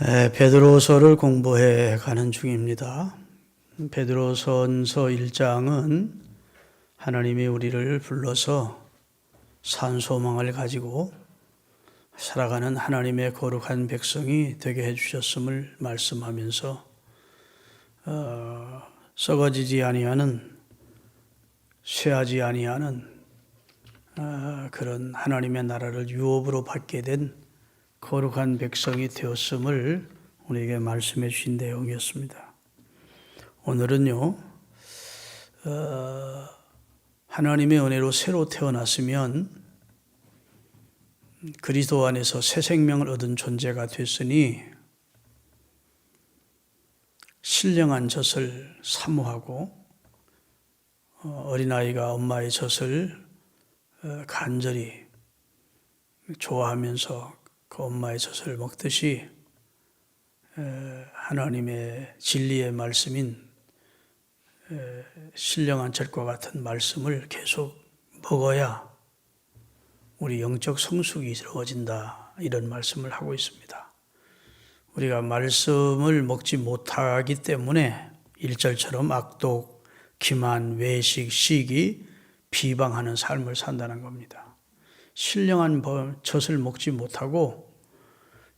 베드로서를 공부해 가는 중입니다. 베드로전서 1장은 하나님이 우리를 불러서 산 소망을 가지고 살아가는 하나님의 거룩한 백성이 되게 해주셨음을 말씀하면서 썩어지지 아니하는, 쇠하지 아니하는 그런 하나님의 나라를 유업으로 받게 된 거룩한 백성이 되었음을 우리에게 말씀해 주신 내용이었습니다. 오늘은요, 하나님의 은혜로 새로 태어났으면 그리스도 안에서 새 생명을 얻은 존재가 됐으니 신령한 젖을 사모하고 어린아이가 엄마의 젖을 간절히 좋아하면서 그 엄마의 젖을 먹듯이 하나님의 진리의 말씀인 신령한 젖과 같은 말씀을 계속 먹어야 우리 영적 성숙이 이루어진다, 이런 말씀을 하고 있습니다. 우리가 말씀을 먹지 못하기 때문에 1절처럼 악독, 기만, 외식, 시기, 비방하는 삶을 산다는 겁니다. 신령한 젖을 먹지 못하고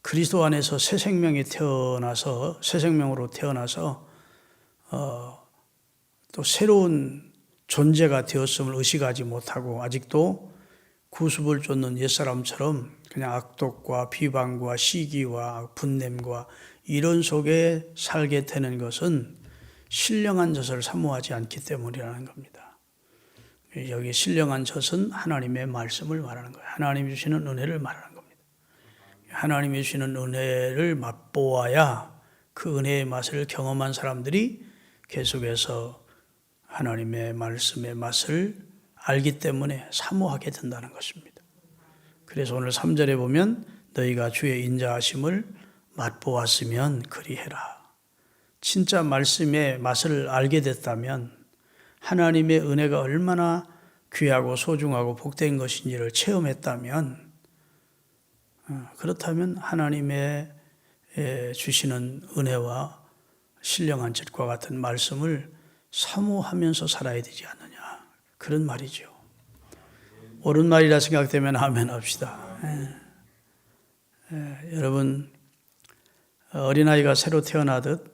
그리스도 안에서 새 생명이 태어나서, 새 생명으로 태어나서 또 새로운 존재가 되었음을 의식하지 못하고 아직도 구습을 쫓는 옛사람처럼 그냥 악독과 비방과 시기와 분냄과 이런 속에 살게 되는 것은 신령한 젖을 사모하지 않기 때문이라는 겁니다. 여기 신령한 젖은 하나님의 말씀을 말하는 거예요. 하나님이 주시는 은혜를 말하는 겁니다. 하나님이 주시는 은혜를 맛보아야 그 은혜의 맛을 경험한 사람들이 계속해서 하나님의 말씀의 맛을 알기 때문에 사모하게 된다는 것입니다. 그래서 오늘 3절에 보면 너희가 주의 인자하심을 맛보았으면 그리해라. 진짜 말씀의 맛을 알게 됐다면, 하나님의 은혜가 얼마나 귀하고 소중하고 복된 것인지를 체험했다면, 그렇다면 하나님의 주시는 은혜와 신령한 젖과 같은 말씀을 사모하면서 살아야 되지 않느냐, 그런 말이죠. 옳은 말이라 생각되면 아멘 합시다. 여러분, 어린아이가 새로 태어나듯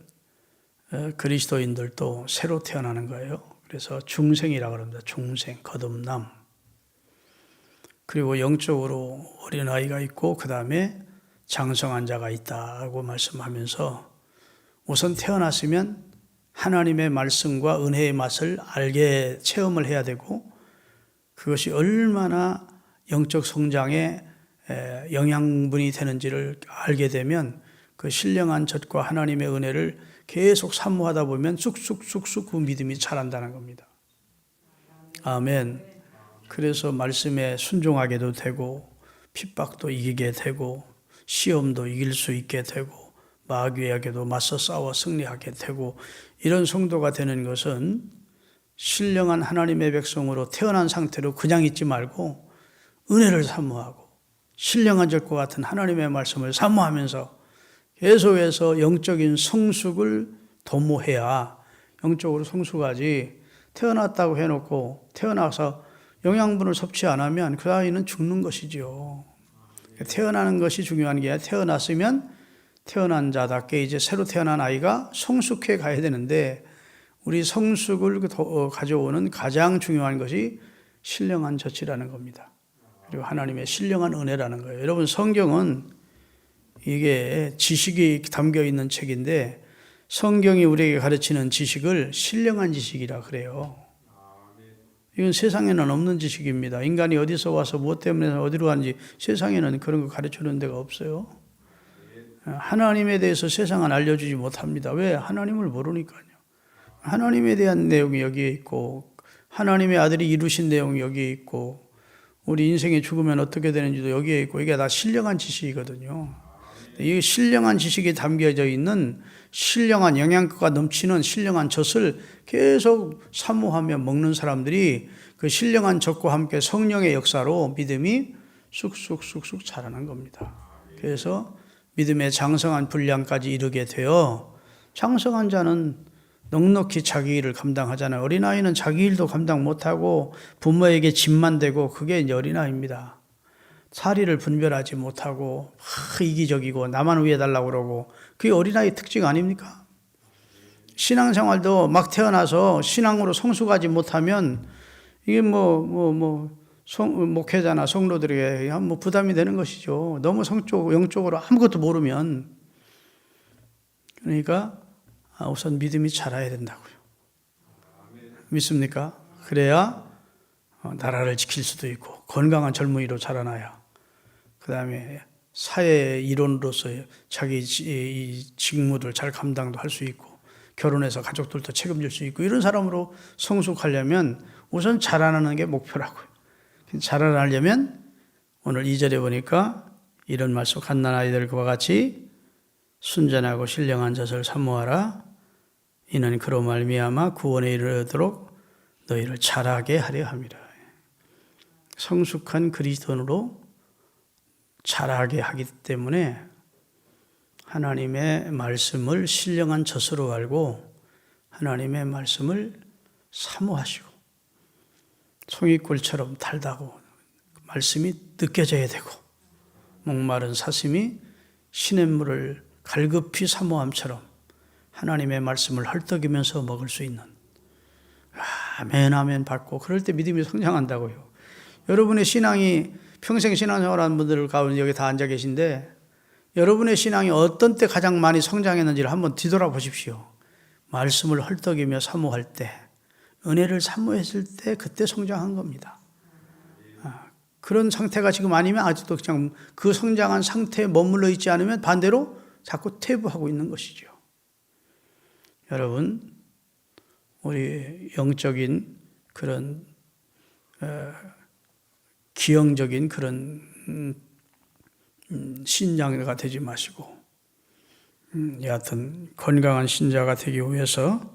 그리스도인들도 새로 태어나는 거예요. 그래서 중생이라고 합니다. 중생, 거듭남. 그리고 영적으로 어린아이가 있고 그 다음에 장성한 자가 있다고 말씀하면서 우선 태어났으면 하나님의 말씀과 은혜의 맛을 알게 체험을 해야 되고, 그것이 얼마나 영적 성장에 영양분이 되는지를 알게 되면 그 신령한 젖과 하나님의 은혜를 계속 사모하다 보면 쑥쑥쑥쑥 그 믿음이 자란다는 겁니다. 아멘. 그래서 말씀에 순종하게도 되고, 핍박도 이기게 되고, 시험도 이길 수 있게 되고, 마귀에게도 맞서 싸워 승리하게 되고, 이런 성도가 되는 것은 신령한 하나님의 백성으로 태어난 상태로 그냥 있지 말고 은혜를 사모하고 신령한 젖과 같은 하나님의 말씀을 사모하면서 계속해서 영적인 성숙을 도모해야 영적으로 성숙하지, 태어났다고 해놓고 태어나서 영양분을 섭취 안 하면 그 아이는 죽는 것이죠. 태어나는 것이 중요한 게 아니라 태어났으면 태어난 자답게 이제 새로 태어난 아이가 성숙해 가야 되는데, 우리 성숙을 가져오는 가장 중요한 것이 신령한 젖이라는 겁니다. 그리고 하나님의 신령한 은혜라는 거예요. 여러분, 성경은 이게 지식이 담겨 있는 책인데 성경이 우리에게 가르치는 지식을 신령한 지식이라 그래요. 이건 세상에는 없는 지식입니다. 인간이 어디서 와서 무엇 때문에 어디로 가는지 세상에는 그런 거 가르치는 데가 없어요. 하나님에 대해서 세상은 알려주지 못합니다. 왜? 하나님을 모르니까요. 하나님에 대한 내용이 여기에 있고, 하나님의 아들이 이루신 내용이 여기에 있고, 우리 인생이 죽으면 어떻게 되는지도 여기에 있고, 이게 다 신령한 지식이거든요. 이 신령한 지식이 담겨져 있는 신령한 영양가가 넘치는 신령한 젖을 계속 사모하며 먹는 사람들이 그 신령한 젖과 함께 성령의 역사로 믿음이 쑥쑥쑥쑥 자라는 겁니다. 그래서 믿음의 장성한 분량까지 이르게 되어 장성한 자는 넉넉히 자기 일을 감당하잖아요. 어린아이는 자기 일도 감당 못하고 부모에게 짐만 되고 그게 이제 어린아이입니다. 사리를 분별하지 못하고 이기적이고 나만 위해달라고 그러고 그게 어린아이 특징 아닙니까? 신앙생활도 막 태어나서 신앙으로 성숙하지 못하면 이게 목회자나 성도들에게 부담이 되는 것이죠. 너무 영적으로 아무것도 모르면. 그러니까 우선 믿음이 자라야 된다고요. 믿습니까? 그래야 나라를 지킬 수도 있고 건강한 젊은이로 자라나야 그 다음에 사회 일원으로서 자기 직무를 잘 감당도 할 수 있고 결혼해서 가족들도 책임질 수 있고 이런 사람으로 성숙하려면 우선 자라나는 게 목표라고요. 자라나려면 오늘 2절에 보니까 이런 말씀, 갓난아이들과 같이 순전하고 신령한 젖을 사모하라. 이는 그로 말미암아 구원에 이르도록 너희를 자라게 하려 함이라. 성숙한 그리스도인으로 자라게 하기 때문에 하나님의 말씀을 신령한 젖으로 알고 하나님의 말씀을 사모하시고 송이꿀처럼 달다고 말씀이 느껴져야 되고 목마른 사슴이 시냇물을 갈급히 사모함처럼 하나님의 말씀을 헐떡이면서 먹을 수 있는 아멘 아멘 받고 그럴 때 믿음이 성장한다고요. 여러분의 신앙이 평생 신앙생활하는 분들 가운데 여기 다 앉아 계신데 여러분의 신앙이 어떤 때 가장 많이 성장했는지를 한번 뒤돌아보십시오. 말씀을 헐떡이며 사모할 때 은혜를 사모했을 때 그때 성장한 겁니다. 그런 상태가 지금 아니면 아직도 그냥 그 성장한 상태에 머물러 있지 않으면 반대로 자꾸 퇴보하고 있는 것이죠. 여러분, 우리 영적인 그런 기형적인 그런 신자가 되지 마시고 여하튼 건강한 신자가 되기 위해서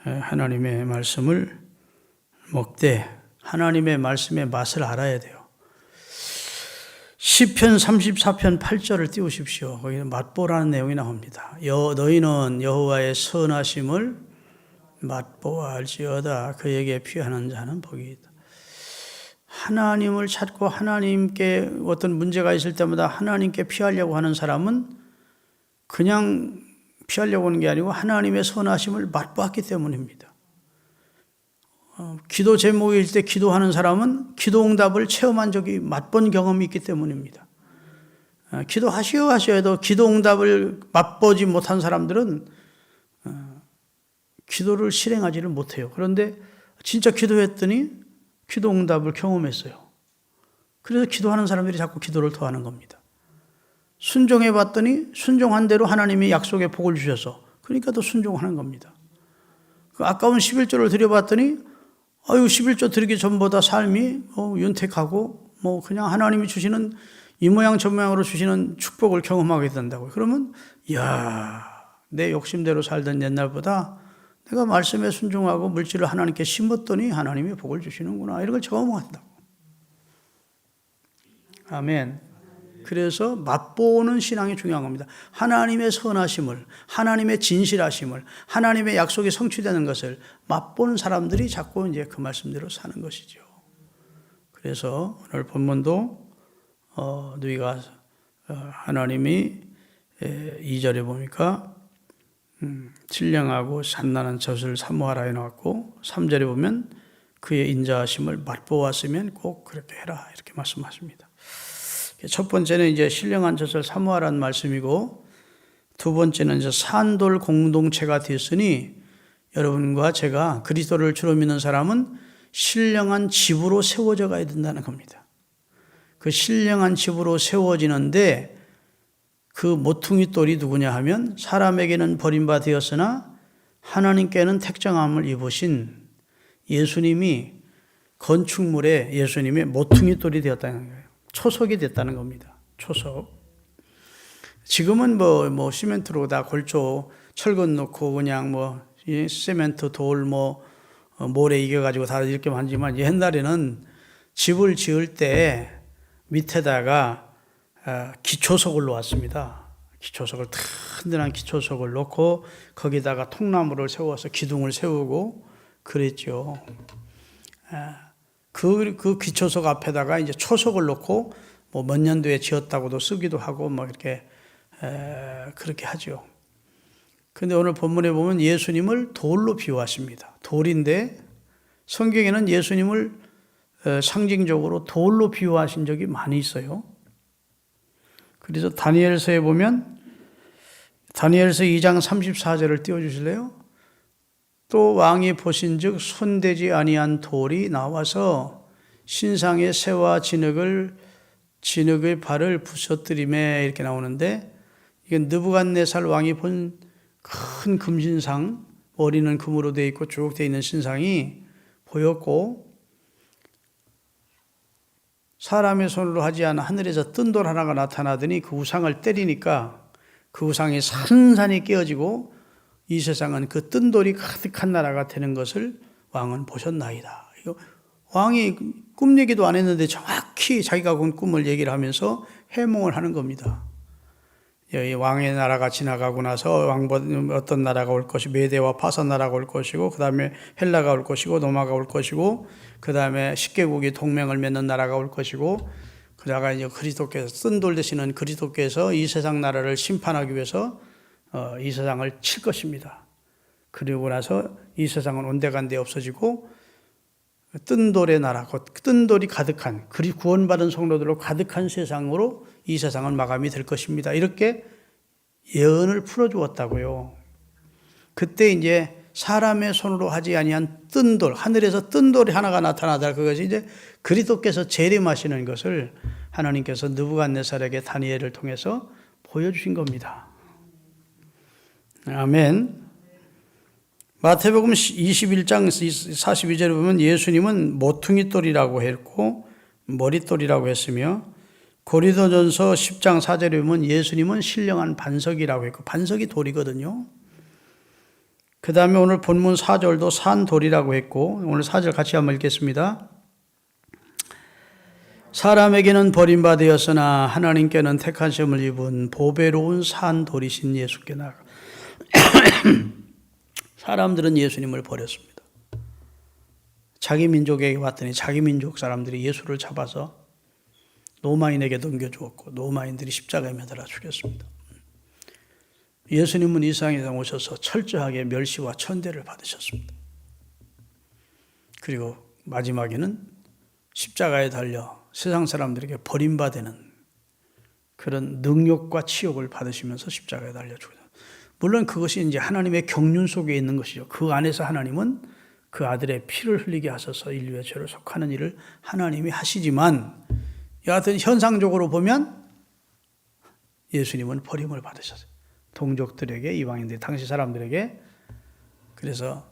하나님의 말씀을 먹되 하나님의 말씀의 맛을 알아야 돼요. 시편 34편 8절을 띄우십시오. 거기는 맛보라는 내용이 나옵니다. 너희는 여호와의 선하심을 맛보아할지어다. 그에게 피하는 자는 복이 있다. 하나님을 찾고 하나님께 어떤 문제가 있을 때마다 하나님께 피하려고 하는 사람은 그냥 피하려고 하는 게 아니고 하나님의 선하심을 맛보았기 때문입니다. 기도 제목일 때 기도하는 사람은 기도 응답을 체험한 적이 맛본 경험이 있기 때문입니다. 기도하셔도 기도 응답을 맛보지 못한 사람들은 기도를 실행하지를 못해요. 그런데 진짜 기도했더니 기도 응답을 경험했어요. 그래서 기도하는 사람들이 자꾸 기도를 더 하는 겁니다. 순종해 봤더니 순종한 대로 하나님이 약속의 복을 주셔서 그러니까 더 순종하는 겁니다. 그 아까운 11조를 드려봤더니 11조 드리기 전보다 삶이 윤택하고 그냥 하나님이 주시는 이 모양 저 모양으로 주시는 축복을 경험하게 된다고요. 그러면 내 욕심대로 살던 옛날보다 내가 말씀에 순종하고 물질을 하나님께 심었더니 하나님이 복을 주시는구나. 이런 걸 경험한다고. 아멘. 그래서 맛보는 신앙이 중요한 겁니다. 하나님의 선하심을, 하나님의 진실하심을, 하나님의 약속이 성취되는 것을 맛보는 사람들이 자꾸 이제 그 말씀대로 사는 것이죠. 그래서 오늘 본문도 너희가 하나님이 2절에 보니까 신령하고 산란한 젖을 사모하라 해놓았고 3절에 보면 그의 인자하심을 맛보았으면 꼭 그렇게 해라 이렇게 말씀하십니다. 첫 번째는 이제 신령한 젖을 사모하라는 말씀이고 두 번째는 이제 산돌 공동체가 되었으니 여러분과 제가 그리스도를 주로 믿는 사람은 신령한 집으로 세워져 가야 된다는 겁니다. 그 신령한 집으로 세워지는데 그 모퉁이 돌이 누구냐 하면 사람에게는 버림받아 되었으나 하나님께는 택정함을 입으신 예수님이 건축물에 예수님의 모퉁이 돌이 되었다는 거예요. 초석이 됐다는 겁니다. 초석. 지금은 시멘트로 다 골조 철근 놓고 그냥 시멘트 돌 모래 이겨가지고 다 이렇게 만지만 옛날에는 집을 지을 때 밑에다가 기초석을 놓았습니다. 기초석을 튼튼한 기초석을 놓고 거기다가 통나무를 세워서 기둥을 세우고 그랬죠. 그 기초석 앞에다가 이제 초석을 놓고 뭐 몇 년도에 지었다고도 쓰기도 하고 뭐 이렇게 그렇게 하죠. 근데 오늘 본문에 보면 예수님을 돌로 비유하십니다. 돌인데 성경에는 예수님을 상징적으로 돌로 비유하신 적이 많이 있어요. 그래서 다니엘서에 보면 다니엘서 2장 34절을 띄워주실래요? 또 왕이 보신즉 손대지 아니한 돌이 나와서 신상의 새와 진흙의 발을 부서뜨리매 이렇게 나오는데 이건 느부갓네살 왕이 본 큰 금신상 머리는 금으로 되어 있고 쭉 되어 있는 신상이 보였고 사람의 손으로 하지 않은 하늘에서 뜬 돌 하나가 나타나더니 그 우상을 때리니까 그 우상이 산산이 깨어지고 이 세상은 그 뜬 돌이 가득한 나라가 되는 것을 왕은 보셨나이다. 왕이 꿈 얘기도 안 했는데 정확히 자기가 본 꿈을 얘기를 하면서 해몽을 하는 겁니다. 왕의 나라가 지나가고 나서 어떤 나라가 올 것이고 메대와 파사 나라가 올 것이고 그 다음에 헬라가 올 것이고 로마가 올 것이고 그 다음에 10개국이 동맹을 맺는 나라가 올 것이고 그다가 이제 그리스도께서 쓴 돌 되시는 그리스도께서 이 세상 나라를 심판하기 위해서 이 세상을 칠 것입니다. 그리고 나서 이 세상은 온데간데 없어지고 뜬 돌의 나라, 곧 뜬 돌이 가득한 구원받은 성도들로 가득한 세상으로 이 세상은 마감이 될 것입니다. 이렇게 예언을 풀어주었다고요. 그때 이제 사람의 손으로 하지 아니한 뜬 돌, 하늘에서 뜬 돌이 하나가 나타나다 그것이 이제 그리스도께서 재림하시는 것을 하나님께서 느부갓네살에게 다니엘을 통해서 보여주신 겁니다. 아멘. 마태복음 21장 42절에 보면 예수님은 모퉁이돌이라고 했고 머릿돌이라고 했으며 고린도전서 10장 4절에 보면 예수님은 신령한 반석이라고 했고 반석이 돌이거든요. 그 다음에 오늘 본문 4절도 산돌이라고 했고 오늘 4절 같이 한번 읽겠습니다. 사람에게는 버림받으였으나 하나님께는 택하심을 입은 보배로운 산돌이신 예수께 나아가 사람들은 예수님을 버렸습니다. 자기 민족에게 왔더니 자기 민족 사람들이 예수를 잡아서 로마인에게 넘겨주었고 로마인들이 십자가에 매달아 죽였습니다. 예수님은 이 세상에 오셔서 철저하게 멸시와 천대를 받으셨습니다. 그리고 마지막에는 십자가에 달려 세상 사람들에게 버림받는 그런 능욕과 치욕을 받으시면서 십자가에 달려 죽으셨습니다. 물론 그것이 이제 하나님의 경륜 속에 있는 것이죠. 그 안에서 하나님은 그 아들의 피를 흘리게 하셔서 인류의 죄를 속하는 일을 하나님이 하시지만 여하튼 현상적으로 보면 예수님은 버림을 받으셨어요. 동족들에게, 이방인들, 당시 사람들에게. 그래서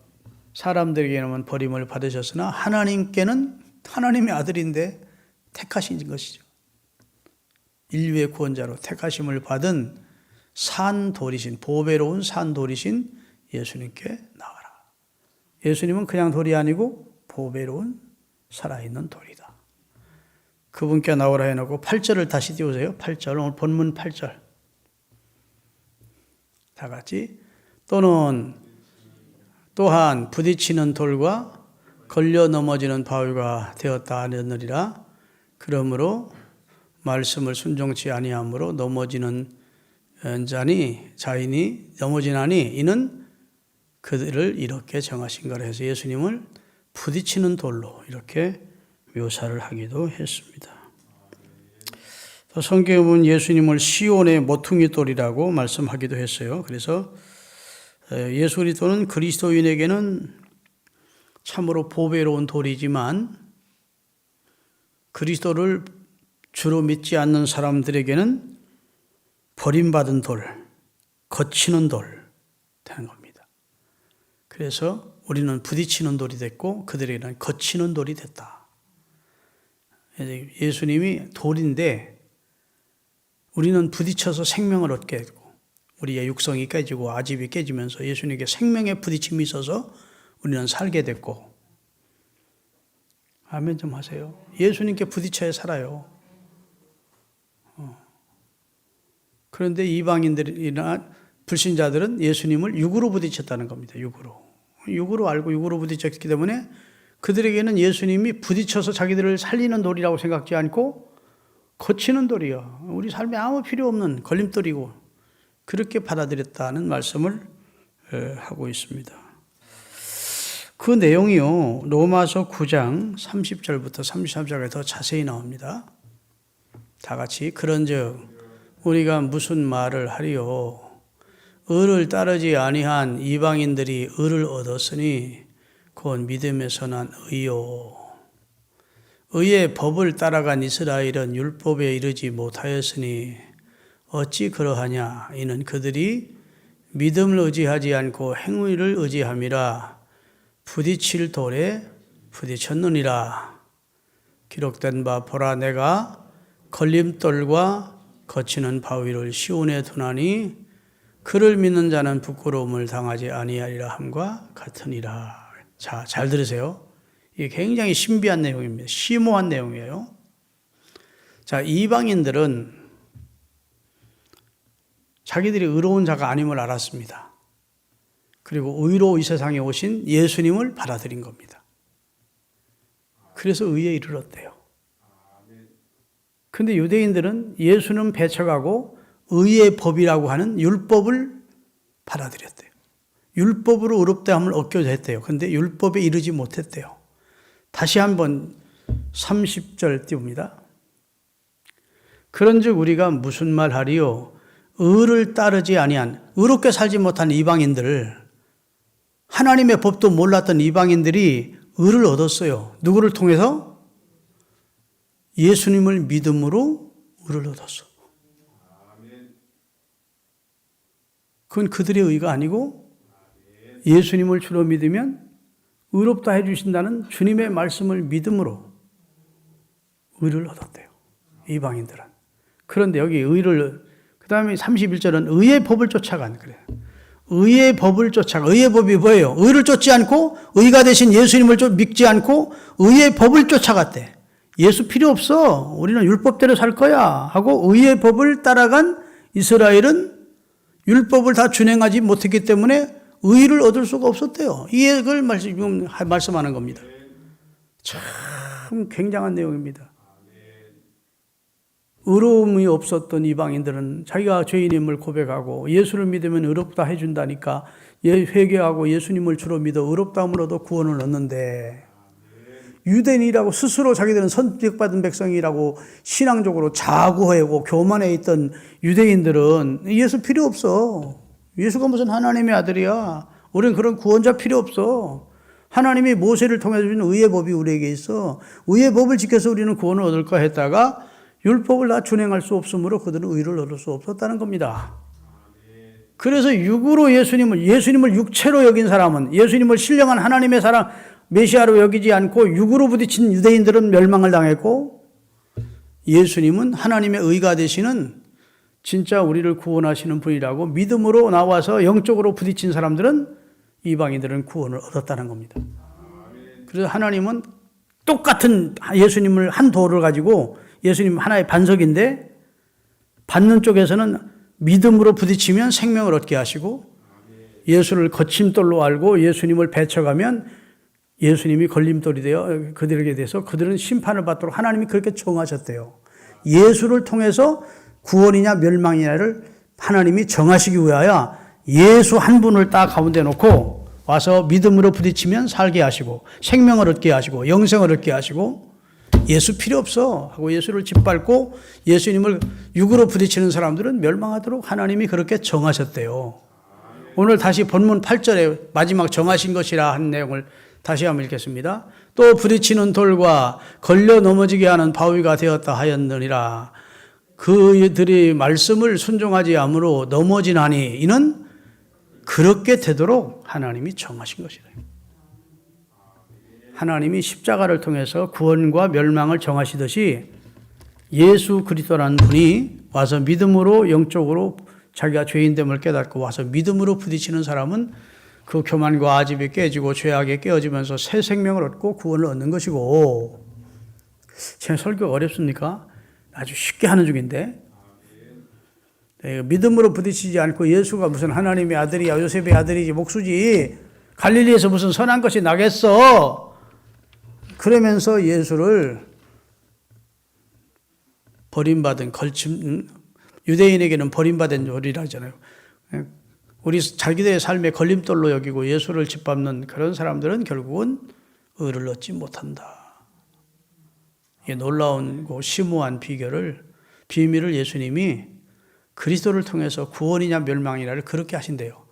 사람들에게는 버림을 받으셨으나 하나님께는 하나님의 아들인데 택하신 것이죠. 인류의 구원자로 택하심을 받은 산돌이신, 보배로운 산돌이신 예수님께 나가라. 예수님은 그냥 돌이 아니고 보배로운 살아있는 돌이다. 그분께 나오라 해놓고 8절을 다시 띄우세요. 8절, 오늘 본문 8절. 다 같이. 또한 부딪히는 돌과 걸려 넘어지는 바위가 되었다 하느니라. 그러므로 말씀을 순종치 아니함으로 넘어지는 자인이 넘어지나니 이는 그들을 이렇게 정하신 거라 해서 예수님을 부딪히는 돌로 이렇게 묘사를 하기도 했습니다. 또 성경에 보면 예수님을 시온의 모퉁이 돌이라고 말씀하기도 했어요. 그래서 예수 그리스도는 그리스도인에게는 참으로 보배로운 돌이지만 그리스도를 주로 믿지 않는 사람들에게는 버림받은 돌, 거치는 돌 되는 겁니다. 그래서 우리는 부딪히는 돌이 됐고 그들에게는 거치는 돌이 됐다. 예수님이 돌인데 우리는 부딪혀서 생명을 얻게 되고 우리의 육성이 깨지고 아집이 깨지면서 예수님께 생명의 부딪힘이 있어서 우리는 살게 됐고 아멘 좀 하세요. 예수님께 부딪혀야 살아요. 그런데 이방인들이나 불신자들은 예수님을 육으로 부딪혔다는 겁니다. 육으로 알고 육으로 부딪혔기 때문에 그들에게는 예수님이 부딪혀서 자기들을 살리는 돌이라고 생각지 않고 거치는 돌이요, 우리 삶에 아무 필요 없는 걸림돌이고 그렇게 받아들였다는 말씀을 하고 있습니다. 그 내용이요, 로마서 9장 30절부터 33절에 더 자세히 나옵니다. 다 같이 그런즉 우리가 무슨 말을 하리요? 의를 따르지 아니한 이방인들이 의를 얻었으니 곧 믿음에서 난 의요. 의의 법을 따라간 이스라엘은 율법에 이르지 못하였으니 어찌 그러하냐? 이는 그들이 믿음을 의지하지 않고 행위를 의지함이라. 부딪힐 돌에 부딪혔느니라. 기록된 바 보라, 내가 걸림돌과 거치는 바위를 시온에 두나니 그를 믿는 자는 부끄러움을 당하지 아니하리라 함과 같으니라. 자, 잘 들으세요. 이게 굉장히 신비한 내용입니다. 심오한 내용이에요. 자, 이방인들은 자기들이 의로운 자가 아님을 알았습니다. 그리고 의로 이 세상에 오신 예수님을 받아들인 겁니다. 그래서 의에 이르렀대요. 그런데 유대인들은 예수는 배척하고 의의 법이라고 하는 율법을 받아들였대요. 율법으로 의롭다함을 얻고자 했대요. 그런데 율법에 이르지 못했대요. 다시 한번 30절 띄웁니다. 그런즉 우리가 무슨 말 하리요? 의를 따르지 아니한, 의롭게 살지 못한 이방인들, 하나님의 법도 몰랐던 이방인들이 의를 얻었어요. 누구를 통해서? 예수님을 믿음으로 의를 얻었어. 그건 그들의 의가 아니고 예수님을 주로 믿으면 의롭다 해주신다는 주님의 말씀을 믿음으로 의를 얻었대요. 이방인들은. 그런데 여기 의를, 그 다음에 31절은 의의 법을 쫓아간, 그래요. 의의 법을 쫓아가. 의의 법이 뭐예요? 의를 쫓지 않고 의가 되신 예수님을 믿지 않고 의의 법을 쫓아갔대. 예수 필요 없어. 우리는 율법대로 살 거야 하고 의의 법을 따라간 이스라엘은 율법을 다 준행하지 못했기 때문에 의를 얻을 수가 없었대요. 이걸 지금 말씀하는 겁니다. 참 굉장한 내용입니다. 의로움이 없었던 이방인들은 자기가 죄인임을 고백하고 예수를 믿으면 의롭다 해준다니까 회개하고 예수님을 주로 믿어 의롭다함을 얻어 구원을 얻는데, 유대인이라고 스스로 자기들은 선택받은 백성이라고 신앙적으로 자고하고 교만해 있던 유대인들은 예수 필요 없어. 예수가 무슨 하나님의 아들이야. 우리는 그런 구원자 필요 없어. 하나님이 모세를 통해 주신 의의 법이 우리에게 있어. 의의 법을 지켜서 우리는 구원을 얻을까 했다가 율법을 다 준행할 수 없으므로 그들은 의를 얻을 수 없었다는 겁니다. 그래서 육으로 예수님을 육체로 여긴 사람은, 예수님을 신령한 하나님의 사람 메시아로 여기지 않고 육으로 부딪힌 유대인들은 멸망을 당했고, 예수님은 하나님의 의가 되시는 진짜 우리를 구원하시는 분이라고 믿음으로 나와서 영적으로 부딪힌 사람들은, 이방인들은 구원을 얻었다는 겁니다. 그래서 하나님은 똑같은 예수님을 한 돌을 가지고, 예수님 하나의 반석인데 받는 쪽에서는 믿음으로 부딪히면 생명을 얻게 하시고, 예수를 거침돌로 알고 예수님을 배척하면 예수님이 걸림돌이 되어 그들에게 대해서 그들은 심판을 받도록 하나님이 그렇게 정하셨대요. 예수를 통해서 구원이냐 멸망이냐를 하나님이 정하시기 위하여 예수 한 분을 딱 가운데 놓고 와서 믿음으로 부딪히면 살게 하시고 생명을 얻게 하시고 영생을 얻게 하시고, 예수 필요 없어 하고 예수를 짓밟고 예수님을 육으로 부딪히는 사람들은 멸망하도록 하나님이 그렇게 정하셨대요. 오늘 다시 본문 8절에 마지막 정하신 것이라 한 내용을 다시 한번 읽겠습니다. 또 부딪히는 돌과 걸려 넘어지게 하는 바위가 되었다 하였느니라. 그들이 말씀을 순종하지 않으므로 넘어지나니 이는 그렇게 되도록 하나님이 정하신 것이라. 하나님이 십자가를 통해서 구원과 멸망을 정하시듯이 예수 그리스도라는 분이 와서 믿음으로 영적으로 자기가 죄인됨을 깨닫고 와서 믿음으로 부딪히는 사람은 그 교만과 아집이 깨지고 죄악에 깨어지면서 새 생명을 얻고 구원을 얻는 것이고, 제 설교가 어렵습니까? 아주 쉽게 하는 중인데, 믿음으로 부딪히지 않고 예수가 무슨 하나님의 아들이야, 요셉의 아들이지, 목수지, 갈릴리에서 무슨 선한 것이 나겠어. 그러면서 예수를 버림받은 유대인에게는 버림받은 요리라 하잖아요. 우리 자기들의 삶의 걸림돌로 여기고 예수를 짓밟는 그런 사람들은 결국은 의를 얻지 못한다. 이 놀라운 심오한 비밀을 예수님이 그리스도를 통해서 구원이냐 멸망이냐를 그렇게 하신대요.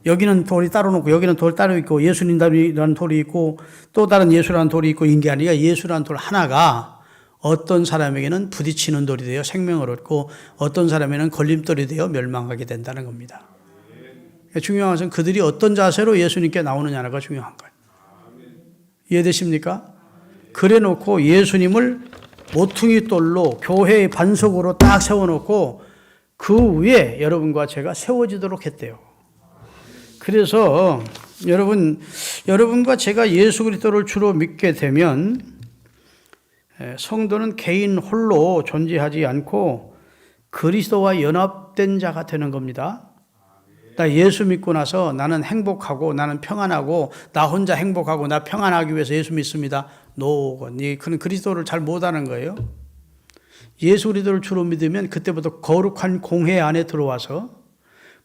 여기는 돌이 따로 놓고 여기는 돌 따로 있고 예수님이라는 돌이 있고 또 다른 예수라는 돌이 있고 인 게 아니라 예수라는 돌 하나가 어떤 사람에게는 부딪히는 돌이 되어 생명을 얻고 어떤 사람에게는 걸림돌이 되어 멸망하게 된다는 겁니다. 중요한 것은 그들이 어떤 자세로 예수님께 나오느냐가 중요한 거예요. 이해되십니까? 그래 놓고 예수님을 모퉁이 돌로 교회의 반석으로 딱 세워놓고 그 위에 여러분과 제가 세워지도록 했대요. 그래서 여러분과 제가 예수 그리스도를 주로 믿게 되면 성도는 개인 홀로 존재하지 않고 그리스도와 연합된 자가 되는 겁니다. 나 예수 믿고 나서 나는 행복하고 나는 평안하고 나 혼자 행복하고 나 평안하기 위해서 예수 믿습니다. 그는 그리스도를 잘 못하는 거예요. 예수 그리스도를 주로 믿으면 그때부터 거룩한 공회 안에 들어와서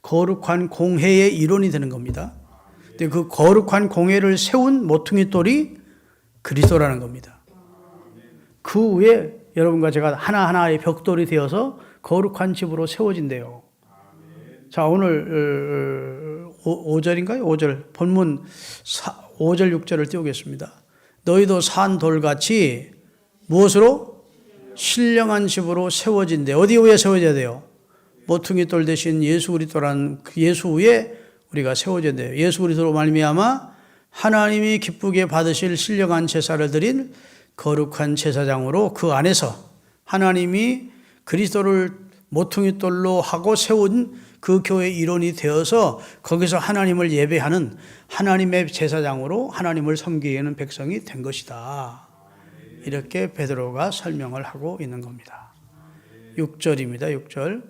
거룩한 공회의 일원이 되는 겁니다. 근데 그 거룩한 공회를 세운 모퉁이 돌이 그리스도라는 겁니다. 그 위에 여러분과 제가 하나하나의 벽돌이 되어서 거룩한 집으로 세워진대요. 자, 오늘 5절인가요? 5절 본문 5절 6절을 띄우겠습니다. 너희도 산 돌같이 무엇으로? 신령한 집으로 세워진대. 어디 위에 세워져야 돼요? 모퉁이 돌 대신 예수 그리스도라는 예수 위에 우리가 세워져야 돼요. 예수 그리스도로 말미암아 하나님이 기쁘게 받으실 신령한 제사를 드린 거룩한 제사장으로 그 안에서 하나님이 그리스도를 모퉁이 돌로 하고 세운 그 교회의 일원이 되어서 거기서 하나님을 예배하는 하나님의 제사장으로 하나님을 섬기게 하는 백성이 된 것이다. 이렇게 베드로가 설명을 하고 있는 겁니다. 6절입니다. 6절.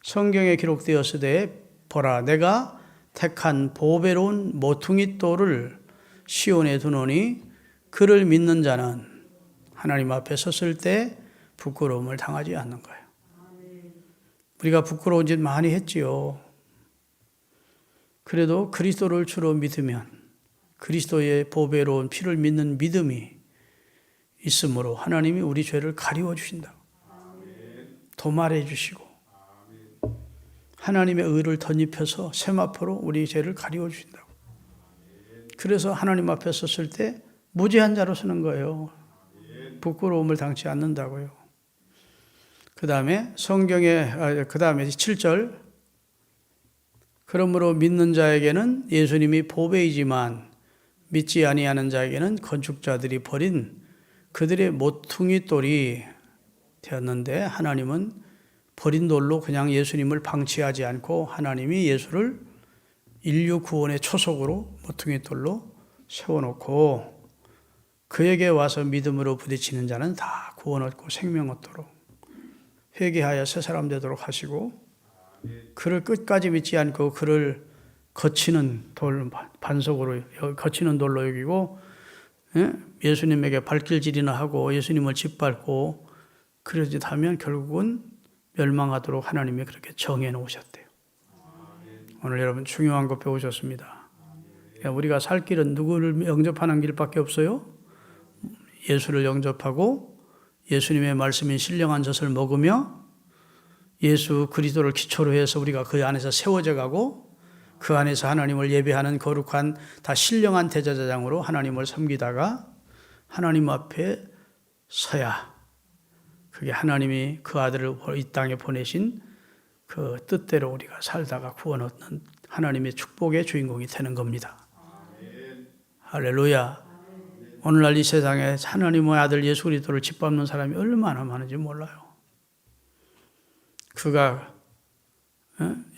성경에 기록되었으되 보라 내가 택한 보배로운 모퉁이 돌을 시온에 두노니 그를 믿는 자는 하나님 앞에 섰을 때 부끄러움을 당하지 않는 거예요. 우리가 부끄러운 짓 많이 했지요. 그래도 그리스도를 주로 믿으면 그리스도의 보배로운 피를 믿는 믿음이 있으므로 하나님이 우리 죄를 가리워 주신다. 도말해 주시고 하나님의 의를 덧입혀서 세마포로 우리 죄를 가리워 주신다고. 그래서 하나님 앞에 섰을 때 무죄한 자로 서는 거예요. 부끄러움을 당치 않는다고요. 그 다음에 그 다음에 7절. 그러므로 믿는 자에게는 예수님이 보배이지만 믿지 아니하는 자에게는 건축자들이 버린 그들의 모퉁이 돌이 되었는데 하나님은 버린 돌로 그냥 예수님을 방치하지 않고 하나님이 예수를 인류 구원의 초석으로 모퉁이 돌로 세워놓고 그에게 와서 믿음으로 부딪히는 자는 다 구원 얻고 생명 얻도록 회개하여 새 사람 되도록 하시고 그를 끝까지 믿지 않고 그를 거치는 돌 반석으로 거치는 돌로 여기고 예수님에게 발길질이나 하고 예수님을 짓밟고 그러지 하면 결국은 멸망하도록 하나님이 그렇게 정해 놓으셨대요. 오늘 여러분 중요한 거 배우셨습니다. 우리가 살 길은 누구를 영접하는 길밖에 없어요? 예수를 영접하고 예수님의 말씀인 신령한 젖을 먹으며 예수 그리스도를 기초로 해서 우리가 그 안에서 세워져 가고 그 안에서 하나님을 예배하는 거룩한 다 신령한 대제사장으로 하나님을 섬기다가 하나님 앞에 서야 그게 하나님이 그 아들을 이 땅에 보내신 그 뜻대로 우리가 살다가 구원 얻는 하나님의 축복의 주인공이 되는 겁니다. 할렐루야. 오늘날 이 세상에 하나님의 아들 예수 그리스도를 짓밟는 사람이 얼마나 많은지 몰라요. 그가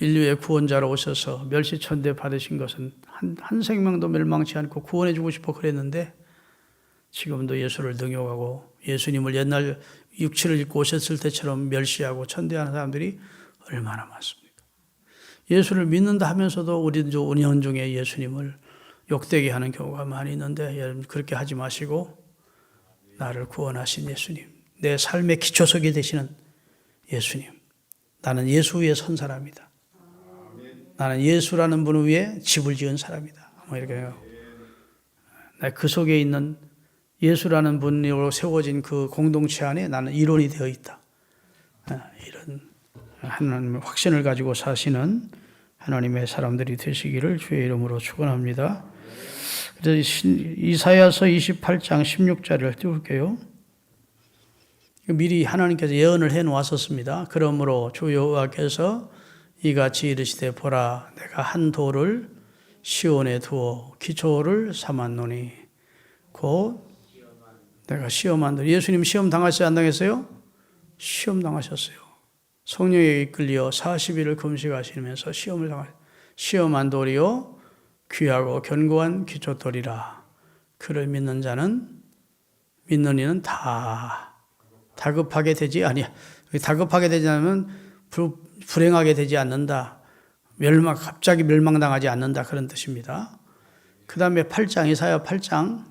인류의 구원자로 오셔서 멸시천대 받으신 것은 한 생명도 멸망치 않고 구원해 주고 싶어 그랬는데 지금도 예수를 등용하고 예수님을 옛날 육체를 입고 오셨을 때처럼 멸시하고 천대하는 사람들이 얼마나 많습니까? 예수를 믿는다 하면서도 우리 은연중에 예수님을 욕되게 하는 경우가 많이 있는데 여러분 그렇게 하지 마시고 나를 구원하신 예수님, 내 삶의 기초석이 되시는 예수님, 나는 예수 위에 선 사람이다. 나는 예수라는 분 위에 집을 지은 사람이다. 뭐 이렇게 해요. 그 속에 있는 예수라는 분으로 세워진 그 공동체 안에 나는 일원이 되어 있다. 이런 하나님의 확신을 가지고 사시는 하나님의 사람들이 되시기를 주의 이름으로 축원합니다. 그래서 이사야서 28장 16절을 띄울게요. 미리 하나님께서 예언을 해 놓았었습니다. 그러므로 주 여호와께서 이같이 이르시되 보라 내가 한 돌을 시온에 두어 기초를 삼았노니 곧 내가 시험한 돌. 예수님 시험 당하셨어요? 안 당했어요? 시험 당하셨어요. 성령에 이끌려 40일을 금식하시면서 시험을 당하셨어요. 시험한 돌이요 귀하고 견고한 기초돌이라. 그를 믿는 자는 믿는 이는 다 다급하게 되지 아니야. 다급하게 되지 않으면 불행하게 되지 않는다. 갑자기 멸망당하지 않는다. 그런 뜻입니다. 그 다음에 8장, 이사야 8장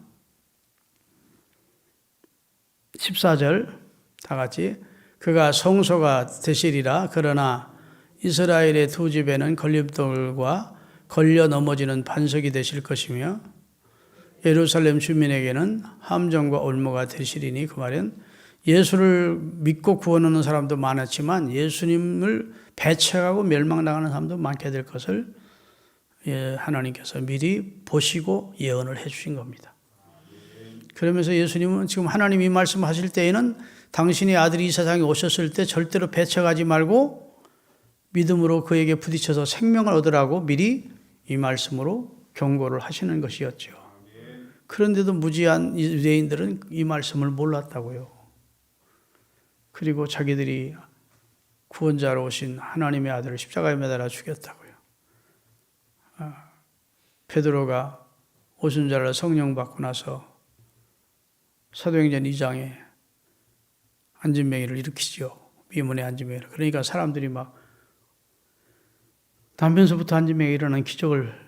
14절 다 같이 그가 성소가 되시리라. 그러나 이스라엘의 두 집에는 걸림돌과 걸려 넘어지는 반석이 되실 것이며 예루살렘 주민에게는 함정과 올무가 되시리니 그 말은 예수를 믿고 구원하는 사람도 많았지만 예수님을 배척하고 멸망당하는 사람도 많게 될 것을 하나님께서 미리 보시고 예언을 해 주신 겁니다. 그러면서 예수님은 지금 하나님이 말씀하실 때에는 당신의 아들이 이 세상에 오셨을 때 절대로 배척하지 말고 믿음으로 그에게 부딪혀서 생명을 얻으라고 미리 이 말씀으로 경고를 하시는 것이었죠. 그런데도 무지한 유대인들은 이 말씀을 몰랐다고요. 그리고 자기들이 구원자로 오신 하나님의 아들을 십자가에 매달아 죽였다고요. 베드로가 오순절날 성령 받고 나서 사도행전 2장에 안진뱅이를 일으키죠. 미문의 안진뱅이를. 그러니까 사람들이 막 담변서부터 안진뱅이에 일어난 기적을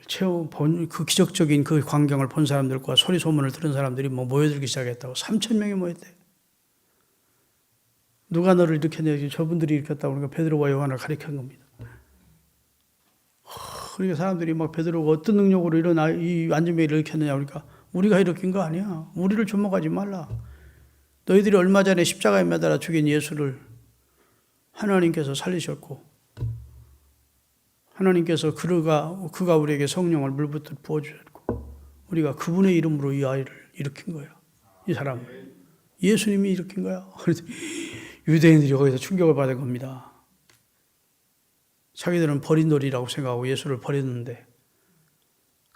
본 그 기적적인 그 광경을 본 사람들과 소리 소문을 들은 사람들이 모여들기 시작했다고. 3,000명이 모였대. 누가 너를 일으켰냐? 저분들이 일으켰다고. 그러니까 베드로와 요한을 가리킨 겁니다. 그러니까 사람들이 막 베드로가 어떤 능력으로 이 안진뱅이를 일으켰느냐. 그러니까 우리가 일으킨 거 아니야. 우리를 주목하지 말라. 너희들이 얼마 전에 십자가에 매달아 죽인 예수를 하나님께서 살리셨고 하나님께서 그가 우리에게 성령을 물붓듯 부어주셨고 우리가 그분의 이름으로 이 아이를 일으킨 거야. 이 사람을. 예수님이 일으킨 거야. 그래서 유대인들이 거기서 충격을 받은 겁니다. 자기들은 버린 돌이라고 생각하고 예수를 버렸는데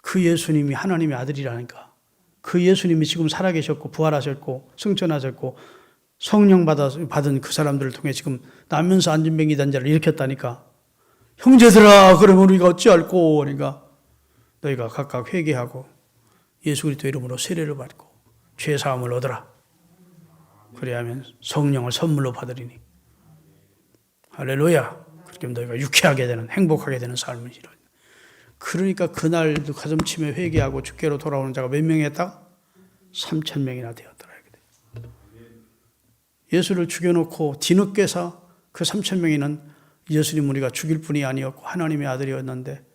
그 예수님이 하나님의 아들이라니까. 그 예수님이 지금 살아계셨고 부활하셨고 승천하셨고 성령 받은 그 사람들을 통해 지금 나면서 안진뱅이 단자를 일으켰다니까. 형제들아, 그러면 우리가 어찌할꼬? 그러니까 너희가 각각 회개하고 예수 그리스도 이름으로 세례를 받고 죄 사함을 얻으라. 그래야 하면 성령을 선물로 받으리니. 할렐루야. 그렇게 너희가 유쾌하게 되는, 행복하게 되는 삶을 이루어. 그러니까 그날도 가슴치며 회개하고 주께로 돌아오는 자가 몇 명이었다? 3,000명이나 되었더라. 예수를 죽여놓고 뒤늦게서 그 3,000명이는 예수님 우리가 죽일 뿐이 아니었고 하나님의 아들이었는데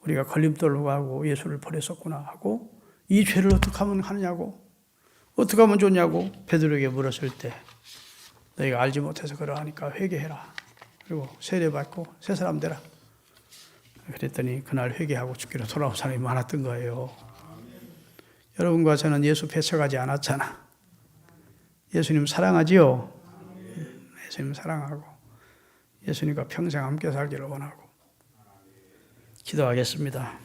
우리가 걸림돌로 하고 예수를 버렸었구나 하고 이 죄를 어떻게 하면 하느냐고 어떻게 하면 좋냐고 베드로에게 물었을 때 너희가 알지 못해서 그러하니까 회개해라. 그리고 세례받고 새 사람 되라. 그랬더니 그날 회개하고 죽기로 돌아온 사람이 많았던 거예요. 여러분과 저는 예수 배척하지 않았잖아. 예수님 사랑하지요? 예수님 사랑하고 예수님과 평생 함께 살기를 원하고 기도하겠습니다.